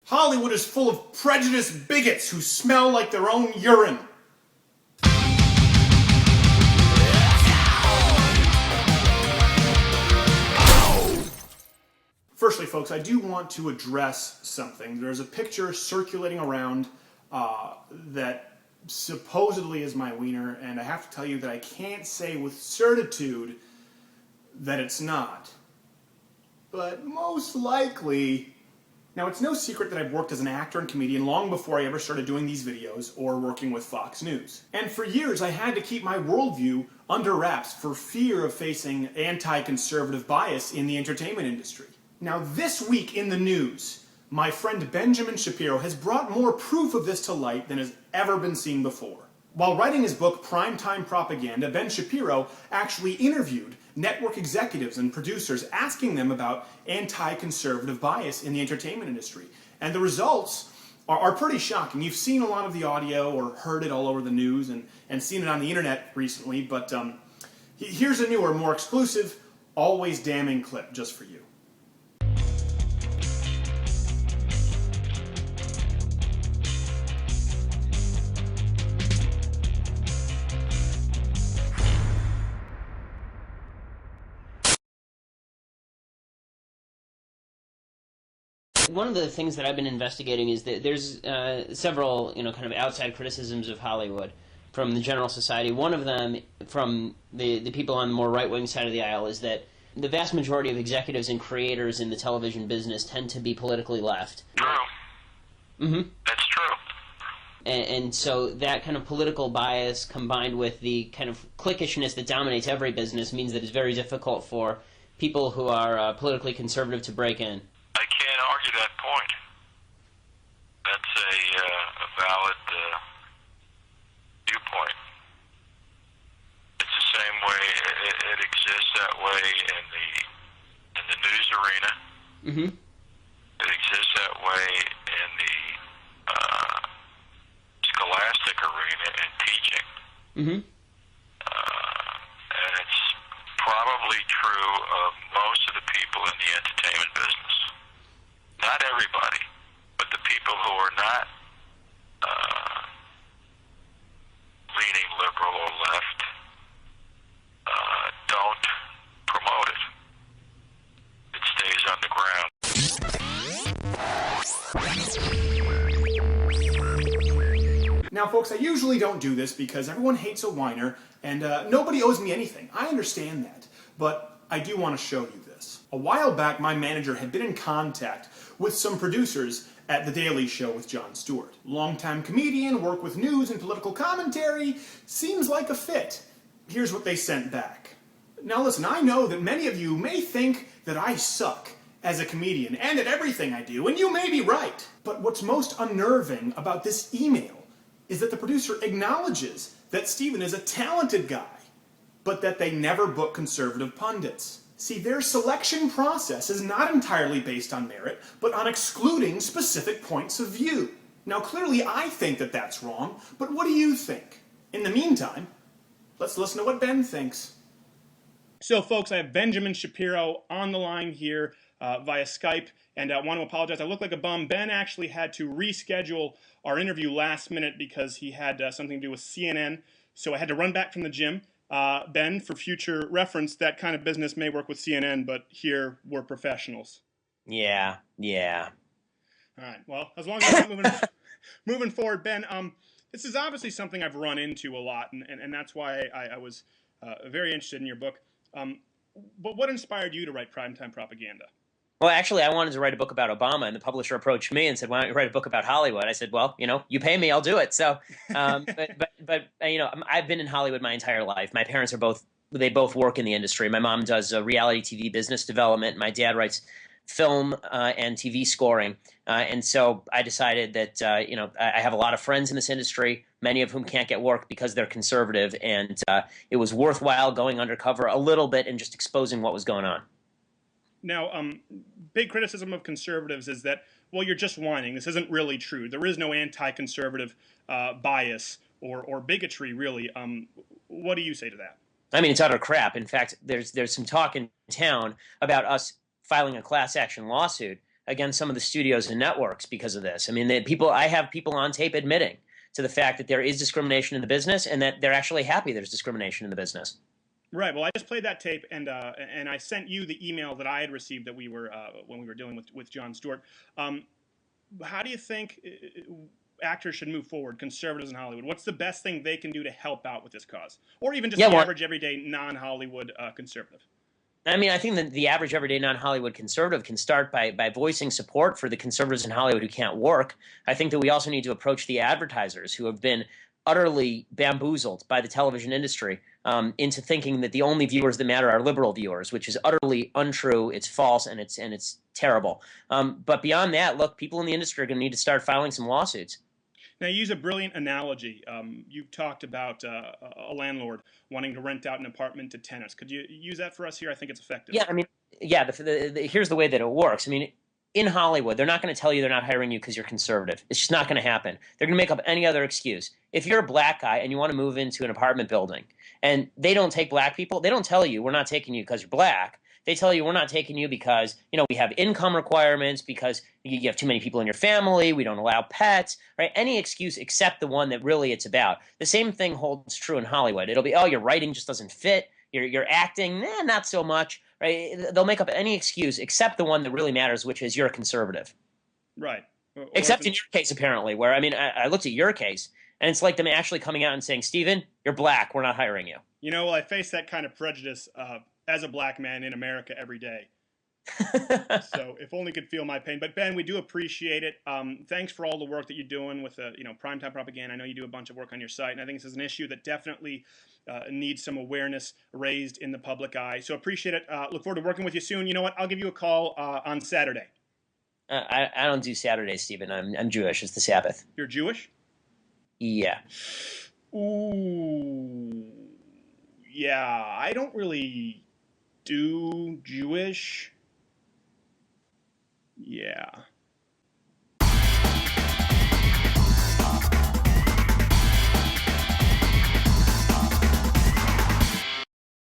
Hollywood is full of prejudiced bigots who smell like their own urine. Firstly, folks, I do want to address something. There's a picture circulating around that supposedly is my wiener, and I have to tell you that I can't say with certitude that it's not. But most likely... Now, it's no secret that I've worked as an actor and comedian long before I ever started doing these videos or working with Fox News. And for years, I had to keep my worldview under wraps for fear of facing anti-conservative bias in the entertainment industry. Now, this week in the news, my friend Benjamin Shapiro has brought more proof of this to light than has ever been seen before. While writing his book, Primetime Propaganda, Ben Shapiro actually interviewed network executives and producers asking them about anti-conservative bias in the entertainment industry. And the results are pretty shocking. You've seen a lot of the audio or heard it all over the news and seen it on the internet recently, but here's a newer, more exclusive, always damning clip just for you. One of the things that I've been investigating is that there's several, kind of outside criticisms of Hollywood from the general society. One of them, from the people on the more right-wing side of the aisle, is that the vast majority of executives and creators in the television business tend to be politically left. True. Mm-hmm. That's true. And so that kind of political bias combined with the kind of cliquishness that dominates every business means that it's very difficult for people who are politically conservative to break in. I can't argue that point. That's a valid viewpoint. It's the same way it exists that way in the news arena. Mm-hmm. It exists that way in the scholastic arena and teaching. Mm-hmm. And it's probably true of most of the people in the entertainment business. Not everybody, but the people who are not leaning liberal or left don't promote it. It stays underground. Now, folks, I usually don't do this because everyone hates a whiner and nobody owes me anything. I understand that, but I do want to show you this. A while back, my manager had been in contact with some producers at The Daily Show with Jon Stewart. Longtime comedian, work with news and political commentary, seems like a fit. Here's what they sent back. Now listen, I know that many of you may think that I suck as a comedian and at everything I do, and you may be right. But what's most unnerving about this email is that the producer acknowledges that Steven is a talented guy, but that they never book conservative pundits. See, their selection process is not entirely based on merit, but on excluding specific points of view. Now, clearly I think that that's wrong, but what do you think? In the meantime, let's listen to what Ben thinks. So, folks, I have Benjamin Shapiro on the line here via Skype, and I want to apologize. I look like a bum. Ben actually had to reschedule our interview last minute because he had something to do with CNN, so I had to run back from the gym. Ben, for future reference, that kind of business may work with CNN, but here we're professionals. Yeah. All right, well, as long as I'm moving forward, Ben, this is obviously something I've run into a lot, and that's why I was very interested in your book. But what inspired you to write Primetime Propaganda? Well, actually, I wanted to write a book about Obama, and the publisher approached me and said, "Why don't you write a book about Hollywood?" I said, "Well, you pay me, I'll do it." So, but I've been in Hollywood my entire life. My parents are both work in the industry. My mom does reality TV business development. My dad writes film and TV scoring, and so I decided that I have a lot of friends in this industry, many of whom can't get work because they're conservative, and it was worthwhile going undercover a little bit and just exposing what was going on. Now, big criticism of conservatives is that, well, you're just whining. This isn't really true. There is no anti-conservative bias or bigotry, really. What do you say to that? I mean, it's utter crap. In fact, there's some talk in town about us filing a class action lawsuit against some of the studios and networks because of this. I mean, I have people on tape admitting to the fact that there is discrimination in the business and that they're actually happy there's discrimination in the business. Right. Well, I just played that tape, and I sent you the email that I had received that we were when we were dealing with Jon Stewart. How do you think actors should move forward, conservatives in Hollywood? What's the best thing they can do to help out with this cause, or even just the average, everyday, non-Hollywood conservative? I mean, I think that the average, everyday, non-Hollywood conservative can start by voicing support for the conservatives in Hollywood who can't work. I think that we also need to approach the advertisers who have been utterly bamboozled by the television industry into thinking that the only viewers that matter are liberal viewers, which is utterly untrue. It's false, and it's terrible. But beyond that, look, people in the industry are going to need to start filing some lawsuits. Now, you use a brilliant analogy. You've talked about a landlord wanting to rent out an apartment to tenants. Could you use that for us here? I think it's effective. Yeah, I mean, yeah, here's the way that it works. I mean, in Hollywood, they're not going to tell you they're not hiring you because you're conservative. It's just not going to happen. They're going to make up any other excuse. If you're a black guy and you want to move into an apartment building and they don't take black people, they don't tell you we're not taking you because you're black. They tell you we're not taking you because, we have income requirements, because you have too many people in your family, we don't allow pets, right? Any excuse except the one that really it's about. The same thing holds true in Hollywood. It'll be, oh, your writing just doesn't fit, your acting, not so much, right? They'll make up any excuse except the one that really matters, which is you're a conservative. Right. Except in your case, apparently, where, I looked at your case, and it's like them actually coming out and saying, Stephen, you're black, we're not hiring you. Well, I face that kind of prejudice as a black man in America every day. So if only could feel my pain. But Ben, we do appreciate it. Thanks for all the work that you're doing with primetime propaganda. I know you do a bunch of work on your site, and I think this is an issue that definitely needs some awareness raised in the public eye. So appreciate it. Look forward to working with you soon. You know what? I'll give you a call on Saturday. I don't do Saturdays, Stephen. I'm Jewish. It's the Sabbath. You're Jewish? Yeah. Ooh. Yeah, I don't really do Jewish. Yeah.